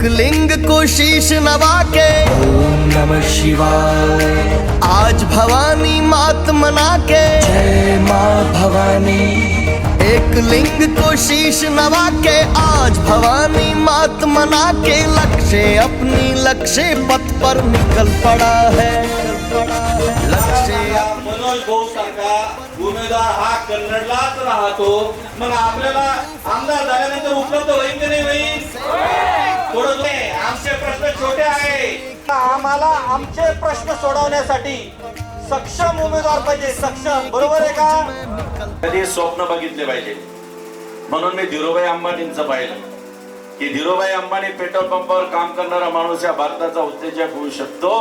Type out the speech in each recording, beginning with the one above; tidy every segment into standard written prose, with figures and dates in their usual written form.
एक लिंग को शीश नवा के ओम नमः शिवाय। आज भवानी मात मना के जय माँ भवानी। एक लिंग को शीश नवा के आज भवानी मात मना के लक्ष्य अपनी लक्ष्य पथ पर निकल पड़ा है। लक्ष्य मनोज भाऊ सारखा उमेदवार हा कन्नडलाच राहतो, मग आपल्याला आमदार झाल्यानंतर उपलब्ध होईल की नाही होईल? थोडं आमचे प्रश्न छोटे आहे, आम्हाला आमचे प्रश्न सोडवण्यासाठी सक्षम उमेदवार पाहिजे, सक्षम, बरोबर आहे का? कधी स्वप्न बघितले पाहिजे, म्हणून मी धीरूभाई अंबानींचं पाहिलं की धीरूभाई अंबानी पेट्रोल पंपावर काम करणारा माणूस या भारताचा उद्योजक होऊ शकतो.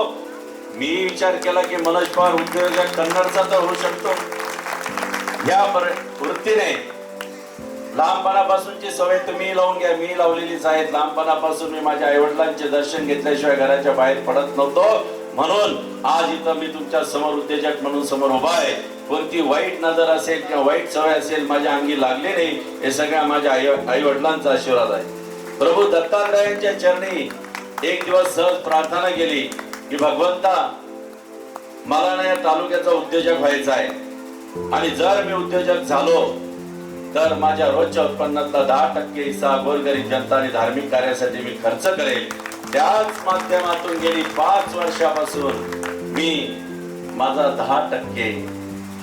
मी विचार केला की मनोज पवार उद्योजक कन्नडचा तर होऊ शकतो. या वृत्तीने लहानपणापासूनची सवय तुम्ही लावून घ्या, मी लावलेलीच आहे. लहानपणापासून मी माझ्या आईवडिलांचे दर्शन घेतल्याशिवाय घराच्या बाहेर पडत नव्हतो, म्हणून आज इथं मी तुमच्या समोर उद्योजक म्हणून समोर उभा आहे. कोणती वाईट नजर असेल किंवा वाईट सवय असेल माझ्या अंगी लागली नाही, हे सगळ्या माझ्या आई वडिलांचा आशीर्वाद आहे. प्रभू दत्तात्रयांच्या चरणी एक दिवस सहज प्रार्थना केली की भगवंता, मला ना या तालुक्याचा उद्योजक व्हायचा आहे, आणि जर मी उद्योजक झालो तर माझ्या रोजच्या उत्पन्नातला 10% हिस्सा गोरगरीब जनता आणि धार्मिक कार्यासाठी मी खर्च करेल. त्याच माध्यमातून गेली 5 वर्षापासून मी माझा 10%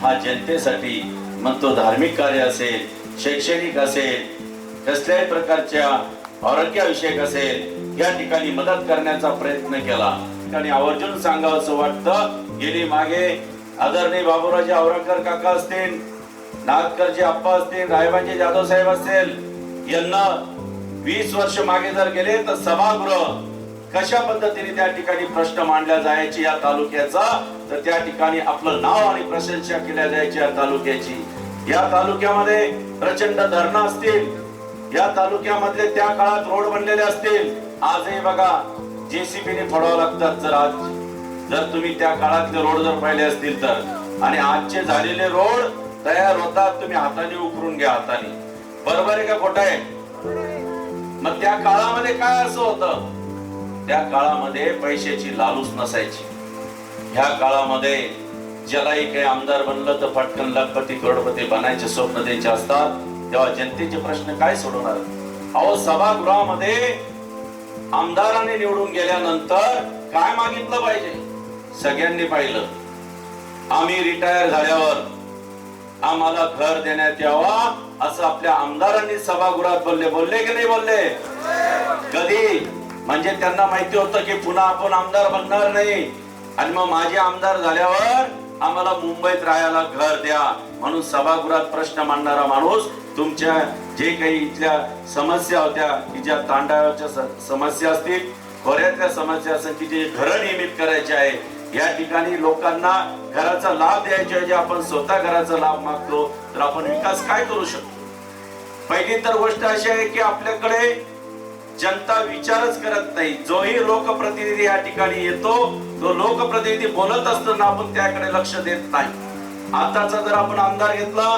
हा जनतेसाठी, मग तो धार्मिक कार्य असेल, शैक्षणिक असेल, कसल्याही प्रकारच्या आरोग्याविषयक असेल, या ठिकाणी मदत करण्याचा प्रयत्न केला. आणि आवर्जून सांगावंसं वाटतं, गेली मागे आदरणीय बाबूराजे आवराकर काका असतील, नागकरचे आप्पा असतील, रायबाजी जाधव साहेब असतील, यांना 20 वर्ष मागे जर गेले तर सभागृह कशा पद्धतीने त्या ठिकाणी प्रश्न मांडल्या जायचे या तालुक्याचा, तर त्या ठिकाणी आपलं नाव आणि प्रशंसा केल्या जायची या तालुक्याची. या तालुक्यामध्ये प्रचंड धरणं असतील, या तालुक्यामधले त्या काळात रोड बनलेले असतील, आजही बघा जेसीबीने फोडावं लागतात. जर तुम्ही त्या काळातले रोड जर पाहिले असतील तर, आणि आजचे झालेले रोड तयार होतात, तुम्ही हाताने उकरून घ्या, हाताने. बरोबर आहे का खोटं आहे? मग त्या काळामध्ये काय असं होतं, त्या काळामध्ये पैशाची लालूच नसायची. ह्या काळामध्ये ज्यालाही काही आमदार बनलं तर फटकन लखपती करोडपती बनायचे स्वप्न द्यायचे असतात, तेव्हा जनतेचे प्रश्न काय सोडवणार? अहो, सभागृहामध्ये आमदाराने निवडून गेल्यानंतर काय मागितलं पाहिजे? सगळ्यांनी पाहिलं, आम्ही रिटायर झाल्यावर आम्हाला घर देण्यात यावा असं आपल्या आमदारांनी सभागृहात बोलले की नाही बोलले? कधी? म्हणजे त्यांना माहिती होतं की पुन्हा आपण आमदार बनणार नाही, आणि मग माझे आमदार झाल्यावर आम्हाला मुंबईत राहायला घर द्या म्हणून सभागृहात प्रश्न मांडणारा माणूस तुमच्या जे काही इथल्या समस्या होत्या, की ज्या तांडाच्या समस्या असतील, खोऱ्यातल्या समस्या असतील, की जे घरं नियमित करायचे आहे, या ठिकाणी लोकांना घराचा लाभ द्यायचा, जे आपण स्वतः घराचा लाभ मागतो, तर आपण विकास काय करू शकतो? पहिली तर गोष्ट अशी आहे की आपल्याकडे जनता विचारच करत नाही. जोही लोकप्रतिनिधी या ठिकाणी येतो, तो लोकप्रतिनिधी बोलत असताना आपण त्याकडे लक्ष देत नाही. आताचा जर आपण आमदार घेतला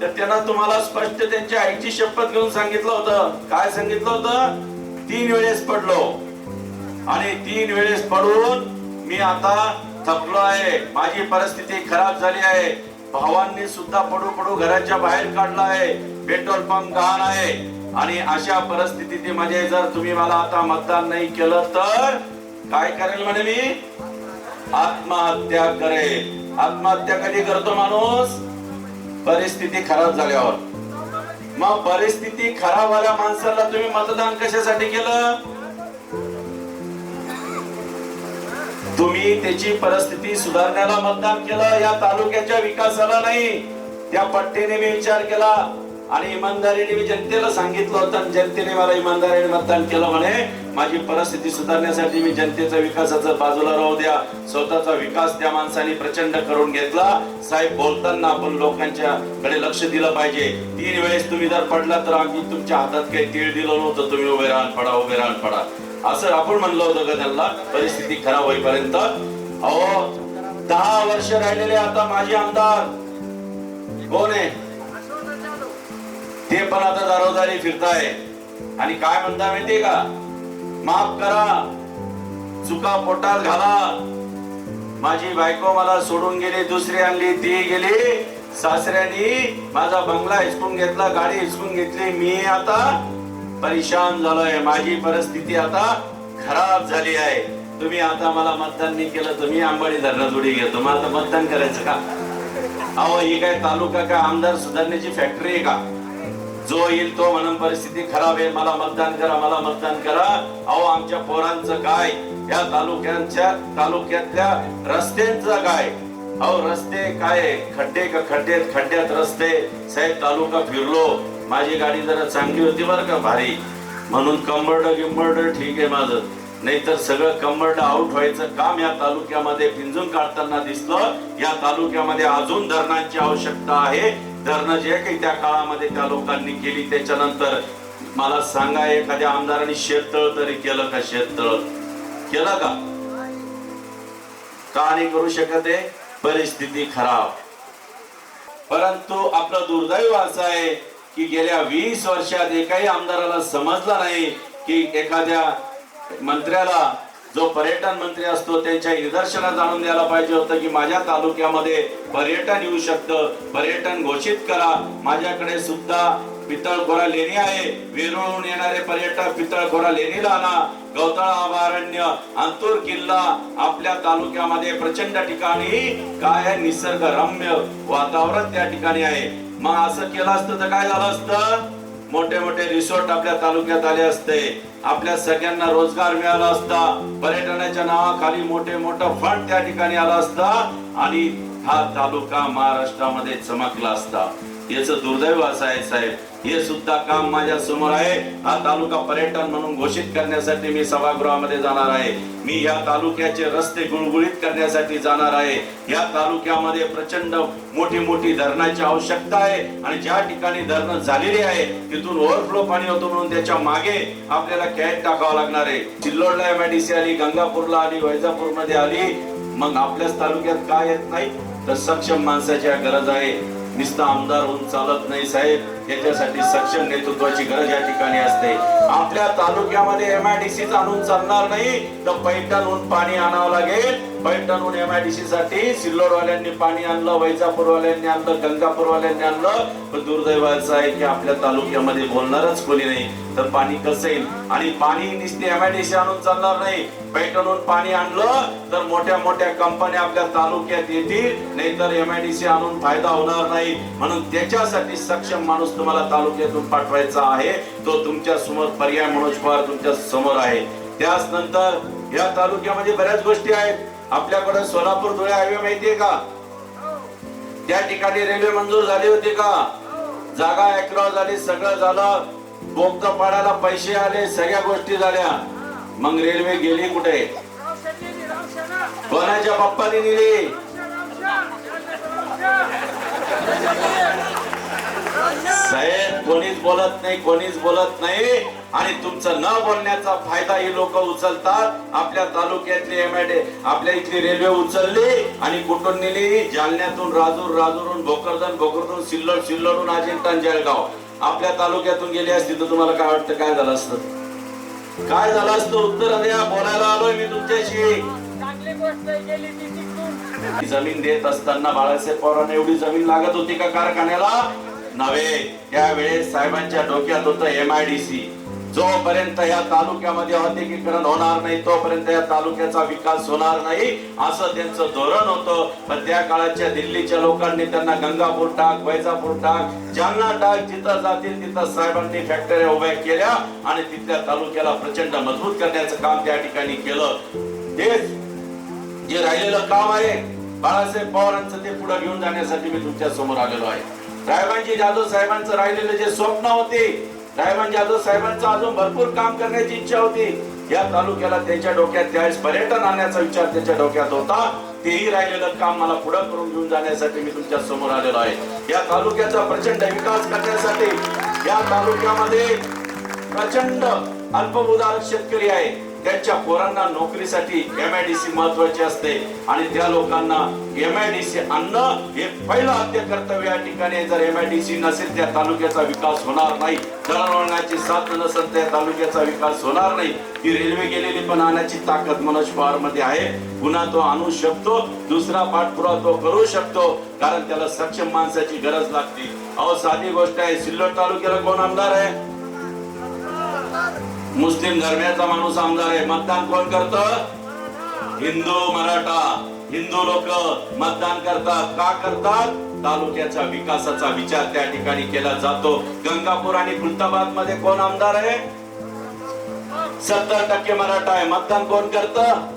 तर त्यानं तुम्हाला स्पष्ट त्यांच्या आईची शपथ घेऊन सांगितलं होतं. काय सांगितलं होतं? 3 वेळेस पडलो, आणि 3 वेळेस पडून मी आता थकलो आहे, माझी परिस्थिती खराब झाली आहे. भावांनी सुद्धा पडू पडू घराच्या बाहेर काढला आहे, पेट्रोल पंप गहाण आहे, आणि अशा परिस्थितीमध्ये जर तुम्ही मला आता मतदान नाही केलं तर काय करेल म्हणे? मी आत्महत्या करेल. आत्महत्या कधी करतो माणूस? परिस्थिती खराब झाल्यावर. मग परिस्थिती खराब झाल्या माणसाला तुम्ही मतदान कशासाठी केलं? तुम्ही त्याची परिस्थिती सुधारण्याला मतदान केलं, या तालुक्याच्या विकासाला नाही. त्या पट्टीने मी विचार केला आणि इमानदारीने मी जनतेला सांगितलं होतं, जनतेने मला इमानदारीने मतदान केलं म्हणे. माझी परिस्थिती सुधारण्यासाठी मी जनतेचा विकासाचा बाजूला राहू द्या, स्वतःचा विकास त्या माणसाने प्रचंड करून घेतला. साहेब, बोलताना आपण लोकांच्या कडे लक्ष दिलं पाहिजे. 3 वेळेस तुम्ही जर पडला तर आम्ही तुमच्या हातात काही तीळ दिलं नव्हतं, तुम्ही उभे राहून पडा, उभे राहून पडा असं आपण म्हणलं होतं का त्यांना परिस्थिती खराब होईपर्यंत? अहो, 10 वर्ष राहिलेले आता माझे आमदार कोण आहे? ते पण आता दारोदारी फिरताय आणि काय म्हणता माहितीये का? माफ करा, चुका पोटात घाला. माझी बायको मला सोडून गेली, दुसरी आणली, ती गेली. सासऱ्यांनी माझा बंगला हिसकून घेतला, गाडी हिसकून घेतली. मी आता परेशान झालोय. माझी परिस्थिती आता खराब झाली आहे. तुम्ही आता मला मतदान नाही केलं, तुम्ही आंबाडी धरणात उडी घेतो. मग आता मतदान करायचं का? अहो, ही काय तालुका का आमदार सुधारण्याची फॅक्टरी आहे का? जो येईल तो म्हणून परिस्थिती खराब आहे, मला मतदान करा, मला मतदान करा. अहो, आमच्या पोरांचं काय, या तालुक्यातल्या रस्त्यांचं काय? अहो, रस्ते काय, खड्डे का खड्ड्यात खड्ड्यात रस्ते. साहेब, तालुका फिरलो, माझी गाडी जरा चांगली होती बरं का, भारी, म्हणून कंबरड ठीक आहे माझं. नाहीतर सगळं कंबरड आउट व्हायचं काम या तालुक्यामध्ये पिंजून काढताना दिसलं. या तालुक्यामध्ये अजून धरणांची आवश्यकता आहे. धरणं जे काही त्या काळामध्ये त्या लोकांनी केली, त्याच्यानंतर मला सांगा, एखाद्या आमदारांनी शेततळ तरी केलं का? शेततळ केलं का? का नाही करू शकत आहे? परिस्थिती खराब. परंतु आपलं दुर्दैव असं आहे की गेल्या 20 वर्षात एकाही आमदाराला समजलं नाही की एखाद्या मंत्र्याला, जो पर्यटन मंत्री असतो, त्यांच्या निदर्शनात जाणून द्यायला पाहिजे होतं की माझ्या तालुक्यामध्ये पर्यटन येऊ शकतं, पर्यटन घोषित करा. माझ्याकडे सुद्धा पितळखोरा लेणी आहे, वेरूळहून येणारे पर्यटक पितळखोरा लेणीला आणा. गौतळा अभयारण्य, अंतूर किल्ला आपल्या तालुक्यामध्ये प्रचंड ठिकाणी काय आहे, निसर्गरम्य वातावरण त्या ठिकाणी आहे. मग असं केलं असतं तर काय झालं असतं? मोठे मोठे रिसॉर्ट आपल्या तालुक्यात आले असते, आपल्या सगळ्यांना रोजगार मिळाला असता, पर्यटनाच्या नावाखाली मोठे मोठं फंड त्या ठिकाणी आला असता आणि हा तालुका महाराष्ट्रामध्ये चमकला असता. याचं दुर्दैव असं आहे साहेब. हे सुद्धा काम माझ्या समोर आहे. हा तालुका पर्यटन म्हणून घोषित करण्यासाठी मी सभागृहामध्ये जाणार आहे. मी या तालुक्याचे रस्ते गुळगुळीत करण्यासाठी जाणार आहे. या तालुक्यामध्ये प्रचंड मोठी मोठी धरणाची आवश्यकता आहे आणि ज्या ठिकाणी धरणं झालेली आहे तिथून ओव्हरफ्लो पाणी होतो, म्हणून त्याच्या मागे आपल्याला कॅट टाकावं लागणार आहे. सिल्लोडला एमआयडीसी आली, गंगापूरला आली, वैजापूरमध्ये आली. मग आपल्याच तालुक्यात काय येत नाही? तर सक्षम माणसाची गरज आहे. नुसतं आमदार होऊन चालत नाही साहेब, त्याच्यासाठी सक्षम नेतृत्वाची गरज या ठिकाणी असते. आपल्या तालुक्यामध्ये एमआयडीसी आणून चालणार नाही, तर पैठणहून पाणी आणावं लागेल. पैठणहून एमआयडीसी साठी सिल्लोडवाल्यांनी पाणी आणलं, वैजापूरवाल्यांनी आणलं, गंगापूरवाल्यांनी आणलं. पण दुर्दैव असं आहे की आपल्या तालुक्यामध्ये बोलणारच कोणी नाही. तर पाणी कसं येईल? आणि पाणी नुसते एमआयडीसी आणून चालणार नाही. पैठणहून पाणी आणलं तर मोठ्या मोठ्या कंपन्या आपल्या तालुक्यात येतील, नाहीतर एमआयडीसी आणून फायदा होणार नाही. म्हणून त्याच्यासाठी सक्षम माणूस तुम्हाला तालुक्यातून पाठवायचा आहे. तो तुमच्या समोर पर्याय मनोज पवार तुमच्या समोर आहे. त्याच नंतर या तालुक्यामध्ये बऱ्याच गोष्टी आहेत. आपल्याकडे सोलापूर धुळे हायवे माहितीये का? त्या ठिकाणी रेल्वे मंजूर झाली होती का? जागा ऍक्रॉस झाली, सगळं झालं, बोगदा पाडायला पैसे आले, सगळ्या गोष्टी झाल्या. मग रेल्वे गेली कुठे? कोणाच्या बाप्पाने दिली? साहेब, कोणीच बोलत नाही, कोणीच बोलत नाही. आणि तुमचं न बोलण्याचा फायदा ही लोक उचलतात. आपल्या तालुक्यातली आपल्या इथली रेल्वे उचलली आणि कुठून नेली? जालन्यातून राजूर, राजूरून भोकरदन, भोकरदून सिल्लोड, सिल्लोडून अजिंठा, जळगाव. आपल्या तालुक्यातून गेली असती तर तुम्हाला काय वाटतं काय झालं असतं? काय झालं असतं? उत्तर द्या. बोलायला आलोय मी तुमच्याशी. जमीन देत असताना बाळासाहेब पवारांना एवढी जमीन लागत होती का कारखान्याला? नव्हे. त्यावेळेस साहेबांच्या डोक्यात होतं एमआयडीसी. जोपर्यंत या तालुक्यामध्ये औद्योगिकरण होणार नाही तोपर्यंत या तालुक्याचा विकास होणार नाही, असं त्यांचं धोरण होतं. पण त्या काळाच्या दिल्लीच्या लोकांनी त्यांना गंगापूर टाक, वैजापूर टाक, जालना टाक, जिथं जातील तिथं साहेबांनी फॅक्टऱ्या उभ्या केल्या आणि तिथल्या तालुक्याला प्रचंड मजबूत करण्याचं काम त्या ठिकाणी केलं. तेच जे राहिलेलं काम आहे बाळासाहेब पवारांचं, ते पुढे घेऊन जाण्यासाठी मी तुमच्या समोर आलेलो आहे. रायबांजी जाधव साहेबांचं राहिलेले जे स्वप्न होते, रायबांजी जाधव साहेबांचं अजून भरपूर काम करण्याची इच्छा होती. या तालुक्याला त्यांच्या डोक्यात त्यावेळेस पर्यटन आणण्याचा विचार त्यांच्या डोक्यात होता. तेही राहिलेलं काम मला पुढे करून घेऊन जाण्यासाठी मी तुमच्या समोर आलेलो आहे. या तालुक्याचा प्रचंड विकास करण्यासाठी या तालुक्यामध्ये प्रचंड अल्पभूधारक शेतकरी आहे. त्यांच्या पोरांना नोकरीसाठी MIDC महत्वाची असते आणि त्या लोकांना MIDC आणणं हे पहिलं आद्य कर्तव्य या ठिकाणी. जर MIDC नसेल त्या तालुक्याचा विकास होणार नाही. दळणवळणाची साधन नसेल त्या तालुक्याचा विकास होणार नाही. ही रेल्वे गेलेली पण आणण्याची ताकद मनोज पवार मध्ये आहे. पुन्हा तो आणू शकतो, दुसरा पाठपुरावा तो करू शकतो, कारण त्याला सक्षम माणसाची गरज लागते. अहो साधी गोष्ट आहे, सिल्लोड तालुक्याला कोण आमदार आहे? मुस्लिम धर्माचा माणूस आमदार आहे. मतदान कोण करतं? हिंदू मराठा. हिंदू लोक मतदान करतात. का करतात? तालुक्याच्या विकासाचा विचार त्या ठिकाणी केला जातो. गंगापूर आणि खुलताबाद मध्ये कोण आमदार आहे? 70% मराठा आहे. मतदान कोण करतं?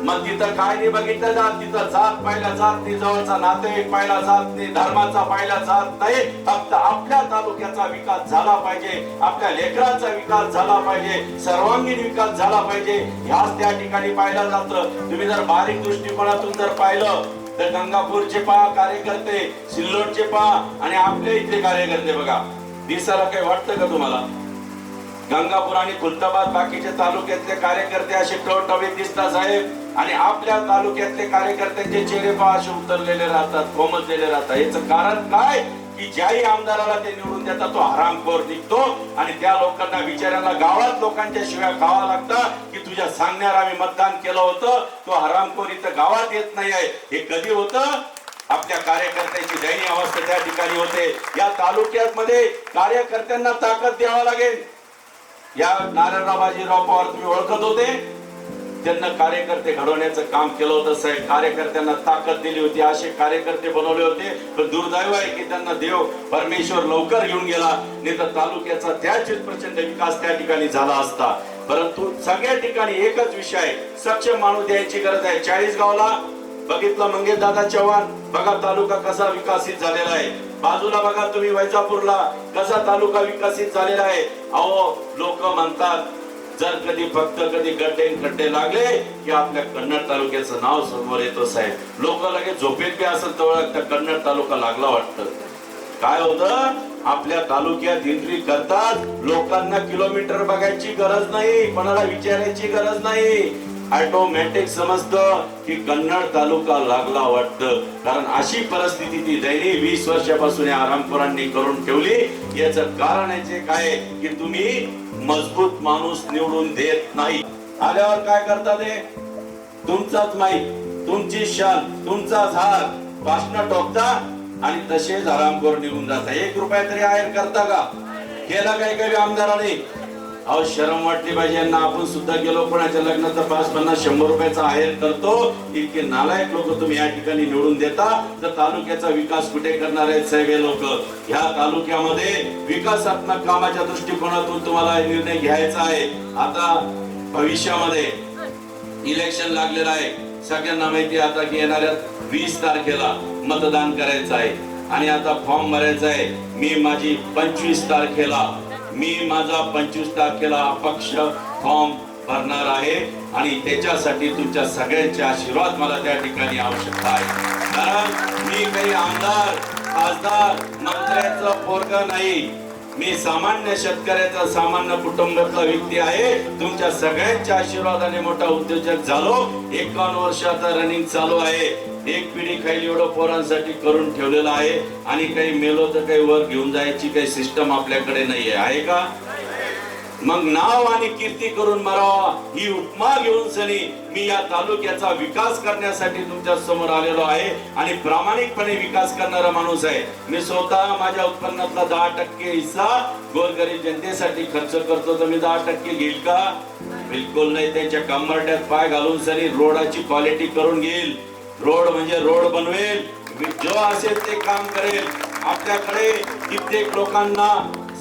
मग तिथं काय नाही बघितलं जात. तिथं जात पाहिला जात नाही, जवळचा नातेवाईक पाहिला जात नाही, धर्माचा पाहिला जात नाही. फक्त आपल्या तालुक्याचा विकास झाला पाहिजे, आपल्या लेकरांचा विकास झाला पाहिजे, सर्वांगीण विकास झाला पाहिजे, ह्याच त्या ठिकाणी पाहिला जातं. तुम्ही जर बारीक दृष्टिकोनातून जर पाहिलं तर गंगापूरचे पहा कार्यकर्ते, सिल्लोडचे पहा आणि आपल्या इथले कार्यकर्ते बघा. दिसायला काही वाटतं का तुम्हाला? गंगापूर आणि खुलताबाद बाकीच्या तालुक्यातले कार्यकर्ते असे टवटवीत दिसतात साहेब, आणि आपल्या तालुक्यातले कार्यकर्त्यांचे चेहरे पहा असे उतरलेले राहतात, कोमजलेले राहतात. याचं कारण काय? की ज्याही आमदाराला ते निवडून देतात तो हरामखोर निघतो आणि त्या लोकांना बिचाऱ्यांना गावात लोकांच्या शिव्या खावा लागतात की तुझ्या सांगण्यावर आम्ही मतदान केलं होतं, तो हरामखोर इथं गावात येत नाही आहे. हे कधी होतं? आपल्या कार्यकर्त्याची दयनीय अवस्था त्या ठिकाणी होते. या तालुक्यामध्ये कार्यकर्त्यांना ताकद द्यावा लागेल. या नारायणराव बाजीराव पवार तुम्ही ओळखत होते, त्यांना कार्यकर्ते घडवण्याचं काम केलं होतं साहेब. कार्यकर्त्यांना ताकद दिली होती, असे कार्यकर्ते बनवले होते. पण दुर्दैव आहे की त्यांना देव परमेश्वर लवकर घेऊन गेला, नाही तर तालुक्याचा त्याच प्रचंड विकास त्या ठिकाणी झाला असता. परंतु सगळ्या ठिकाणी एकच विषय आहे, सक्षम माणूस द्यायची गरज आहे. 40 गावला बघितलं मंगेश दादा चव्हाण, बघा तालुका कसा विकसित झालेला आहे. बाजूला बघा तुम्ही वैजापूरला कसा तालुका विकसित झालेला आहे. अहो लोक म्हणतात जर कधी फक्त कधी गड्डे खड्डे लागले की आपल्या कन्नड तालुक्याचं नाव समोर येतो साहेब. लोक लगेच झोपेत बी असं तर कन्नड तालुका लागला वाटतं. काय होतं? आपल्या तालुक्यात एंट्री करतात, लोकांना किलोमीटर बघायची गरज नाही, कोणाला विचारायची गरज नाही, ऑटोमॅटिक समजतं की कन्नड तालुका लागला वाटतं. कारण अशी परिस्थिती ती दयनीय 20 वर्षापासून या आरामखोरांनी करून ठेवली. याचं कारण याचे काय की तुम्ही मजबूत माणूस निवडून देत नाही. आल्यावर काय करता ते? तुमचाच माईक, तुमची शान, तुमचा झाड, भाषण टोकता आणि तसेच आरामखोर निघून जाता. 1 रुपया तरी आहेर करता का? केला काही काही आमदाराने? अहो शरम वाटली पाहिजे यांना. आपण सुद्धा गेलो कोणाच्या लग्नाचा 50-50-100 रुपयाचा आहेर करतो. इतके नालायक लोक तुम्ही या ठिकाणी निवडून देता. तर तालुक्याचा विकास कुठे करणार आहेत साहेब हे लोक? ह्या तालुक्यामध्ये विकासात्मक कामाच्या दृष्टिकोनातून तुम्हाला निर्णय घ्यायचा आहे. आता भविष्यामध्ये इलेक्शन लागलेलं आहे, सगळ्यांना माहिती आता की येणाऱ्या 20 तारखेला मतदान करायचं आहे आणि आता फॉर्म भरायचा आहे. मी माझी 25 तारखेला अपक्ष फॉर्म भरणार आहे आणि त्याच्यासाठी तुमच्या सगळ्यांचे आशीर्वाद मला त्या ठिकाणी आवश्यकता आहे. कारण मी काही आमदार, खासदार, मंत्र्याचं पोरगा नाही. मी सामान्य शेतकऱ्याचा, सामान्य कुटुंबातला व्यक्ती आहे. तुमच्या सगळ्यांच्या आशीर्वादाने मोठा उद्योजक झालो. 51 वर्ष आता रनिंग चालू आहे. एक पिढी खाईल एवढं पोरांसाठी करून ठेवलेलं आहे आणि काही मेलो तर काही वर घेऊन जायची काही सिस्टम आपल्याकडे नाहीये. आहे का? मग नाव आणि कीर्ती करून मरावा ही उपमा घेऊन सनी मी या तालुक्याचा विकास करण्यासाठी तुमच्या समोर आलेलो आहे आणि प्रामाणिकपणे विकास करणारा माणूस आहे. मी स्वतः माझ्या उत्पन्नातला 10% हिस्सा गोरगरीब जनतेसाठी खर्च करतो. तर मी 10% घेईल का? बिलकुल नाही. त्यांच्या कंबरट्यात पाय घालून सनी रोडाची क्वालिटी करून घेईल. रोड म्हणजे रोड बनवेल, जो असेल ते काम करेल. आपल्याकडे कित्येक लोकांना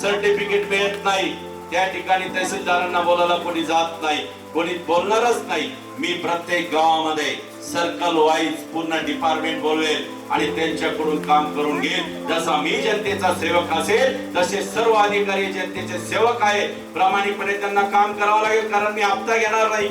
सर्टिफिकेट मिळत नाही, त्या ठिकाणी तहसीलदारांना बोलायला कोणी जात नाही, कोणी बोलणारच नाही. मी प्रत्येक गावामध्ये सर्कल वाईज पूर्ण डिपार्टमेंट बोलवेल आणि त्यांच्याकडून काम करून घेईल. जसा मी जनतेचा सेवक असेल तसे सर्व अधिकारी जनतेचे सेवक आहे. प्रामाणिकपणे त्यांना काम करावं लागेल. कारण मी हप्ता घेणार नाही.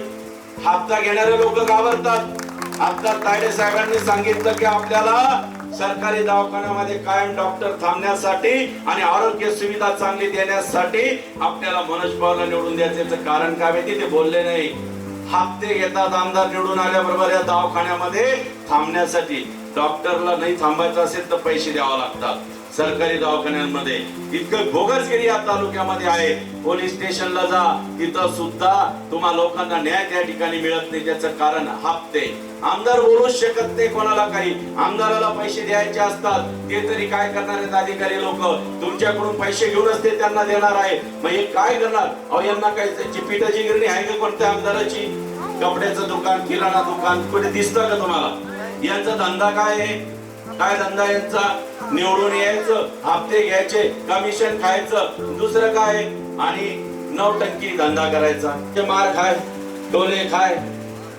हप्ता घेणारे लोक घाबरतात. आता तायडे साहेबांनी सांगितलं की आपल्याला सरकारी दवाखान्यामध्ये कायम डॉक्टर थांबण्यासाठी आणि आरोग्य सुविधा चांगली देण्यासाठी आपल्याला मनोज पवारला निवडून द्यायचं कारण काय माहिती ते बोलले नाही. हप्ते घेतात आमदार निवडून आल्याबरोबर या दवाखान्यामध्ये थांबण्यासाठी. डॉक्टरला नाही थांबायचं असेल तर पैसे द्यावे लागतात. सरकारी दवाखान्यांमध्ये इतकं बोगसगिरी या तालुक्यामध्ये आहे. पोलीस स्टेशनला जा, तिथं सुद्धा तुम्हा लोकांना न्याय त्या ठिकाणी मिळत नाही. त्याचं कारण हप्ते. आमदार बोलूच शकत नाही कोणाला काही. आमदाराला पैसे द्यायचे असतात, ते तरी काय करणार आहेत अधिकारी लोक. तुमच्याकडून पैसे घेऊनच ते त्यांना देणार आहे. मग हे काय करणार? अहो यांना काय चिपिटाची गिरणी आहे का कोणत्या आमदाराची? कपड्याचं दुकान, किराणा दुकान कुठे दिसतं का तुम्हाला? यांचा धंदा काय आहे? काय धंदा यांचा? निवडून यायचं, हप्ते घ्यायचे, कमिशन खायचं, दुसरं काय? आणि नौटंकी धंदा करायचा. ते मार खाय, टोले खाय,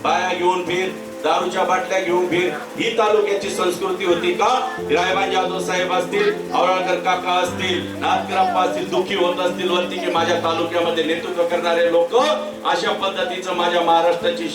बाया घेऊन फिर, दारूच्या बाटल्या घेऊन फिर. ही तालुक्याची संस्कृती होती का? रायबान जाधव साहेब असतील, औरळकर काका असतील, नाथकरप्पा असतील, दुखी होत असतील वरती की माझ्या तालुक्यामध्ये नेतृत्व करणारे लोक अशा पद्धतीचं माझ्या महाराष्ट्राची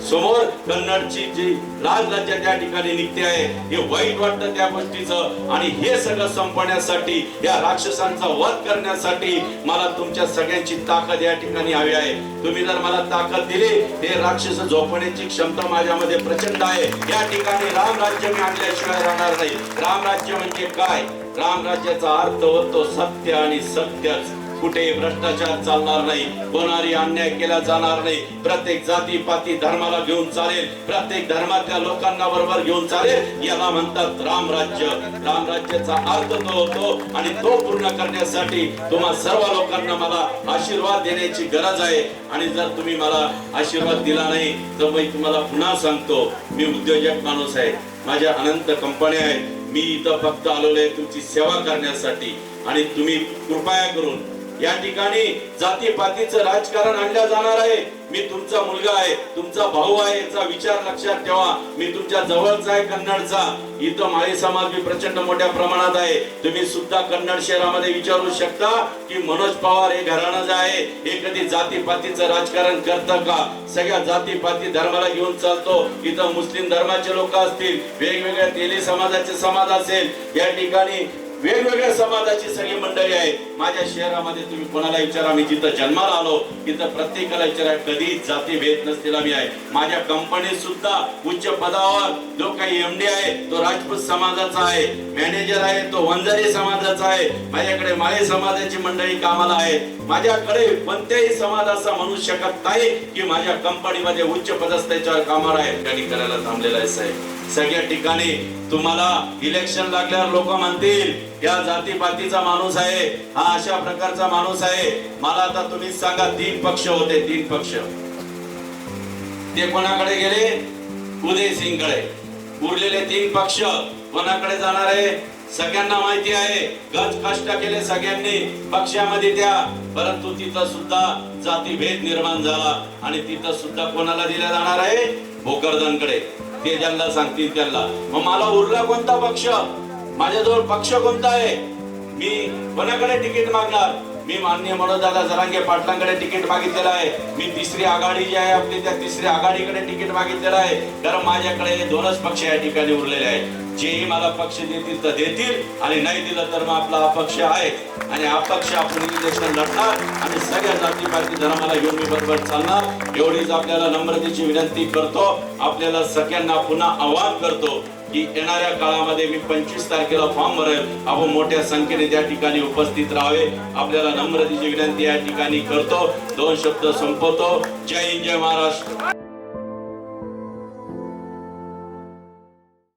समोर कन्नडची जी राजराज्य त्या ठिकाणी निघते आहे. हे वाईट वाटतं त्या गोष्टीचं. आणि हे सगळं संपवण्यासाठी, या राक्षसांचा वध करण्यासाठी मला तुमच्या सगळ्यांची ताकद या ठिकाणी हवी आहे. तुम्ही जर मला ताकद दिली, हे राक्षस झोपण्याची क्षमता माझ्यामध्ये प्रचंड आहे. या ठिकाणी रामराज्य मी आणल्याशिवाय राहणार नाही. रामराज्य म्हणजे काय? रामराज्याचा अर्थ होतो सत्य आणि सत्यच. कुठेही भ्रष्टाचार चालणार नाही, कोणारी अन्याय केला जाणार नाही. प्रत्येक जाती पाती धर्माला घेऊन चालेल, प्रत्येक धर्मातल्या लोकांना बरोबर घेऊन चालेल. याला म्हणतात रामराज्य. रामराज्याचा अर्थ तो होतो आणि तो पूर्ण करण्यासाठी तुम्हा सर्व लोकांना मला आशीर्वाद देण्याची गरज आहे. आणि जर तुम्ही मला आशीर्वाद दिला नाही तर मी तुम्हाला पुन्हा सांगतो, मी उद्योजक माणूस आहे, माझ्या अनंत कंपन्या आहेत. मी इथं फक्त आलेलो आहे तुमची सेवा करण्यासाठी. आणि तुम्ही कृपया करून या ठिकाणी जातीपातीचं राजकारण आणलं जाणार आहे. मी तुमचा मुलगा आहे, तुमचा भाऊ आहे, याचा विचार लक्षात ठेवा. मी तुमच्या जवळचा आहे, कन्नडचा. इथं माळी समाज भी प्रचंड मोठ्या प्रमाणात आहे. तुम्ही सुद्धा कन्नड शहरामध्ये विचारू शकता की मनोज पवार हे घराणं जे आहे हे कधी जातीपातीचं राजकारण करतं का? सगळ्या जातीपाती धर्माला घेऊन चालतो. इथं मुस्लिम धर्माचे लोक असतील, वेगवेगळ्या तेली समाजाचे समाज असेल, या ठिकाणी वेगवेगळ्या समाजाची सगळी मंडळी आहे. माझ्या शहरामध्ये तुम्ही कोणाला विचारा, मी जिथं जन्माला आलो तिथं प्रत्येकाला विचारा, कधी जाती भेद नसलेला मी आहे. माझ्या कंपनीत सुद्धा उच्च पदावर जो काही एमडी आहे तो राजपूत समाजाचा आहे, मॅनेजर आहे तो वंजारी समाजाचा आहे. माझ्याकडे माळी समाजाची मंडळी कामाला आहे. माझ्याकडे कोणत्याही समाज असा म्हणू शकत नाही की माझ्या कंपनीमध्ये उच्च पदस्थाच्यावर कामाला आहे. ठिकाणी करायला थांबलेला आहे साहेब. सगळ्या ठिकाणी तुम्हाला इलेक्शन लागल्यावर लोक म्हणतील या जातीपातीचा माणूस आहे, हा अशा प्रकारचा माणूस आहे. मला आता तुम्ही सांगा, 3 पक्ष होते, 3 पक्ष. ते कोणाकडे गेले? उदय सिंगकडे. उरलेले 3 पक्ष कोणाकडे जाणार आहे? सगळ्यांना माहिती आहे. गज कष्ट केले सगळ्यांनी पक्षामध्ये त्या, परंतु तिथं सुद्धा जातीभेद निर्माण झाला. आणि तिथं सुद्धा कोणाला दिला जाणार आहे? भोकरदनकडे. ते ज्यांना सांगतील त्यांना. मग मला उरला कोणता पक्ष? माझ्याजवळ पक्ष कोणता आहे? मी कोणाकडे तिकीट मागणार? मी माननीय मनोजदादा जरांगे पाटलांकडे तिकीट मागितलेलं आहे. मी तिसरी आघाडी जी आहे आपली त्या तिसरी आघाडीकडे तिकीट मागितलेलं आहे. कारण माझ्याकडे 2च पक्ष या ठिकाणी उरलेले आहेत. जेही मला पक्ष देतील तर देतील, आणि नाही दिलं तर मग आपला अपक्ष आहे. आणि अपक्ष आपण इलेक्शन लढणार आणि सगळ्या जातीपाती धर्माला घेऊन मी बरोबर चालणार. एवढीच आपल्याला नम्रतेची विनंती करतो. आपल्याला सगळ्यांना पुन्हा आवाहन करतो की येणाऱ्या काळामध्ये मी 25 तारखेला फॉर्म भरेल. आपण मोठ्या संख्येने त्या ठिकाणी उपस्थित राहावे. आपल्याला नम्रतेची विनंती या ठिकाणी करतो. 2 शब्द संपवतो. जय हिंद, जय महाराष्ट्र.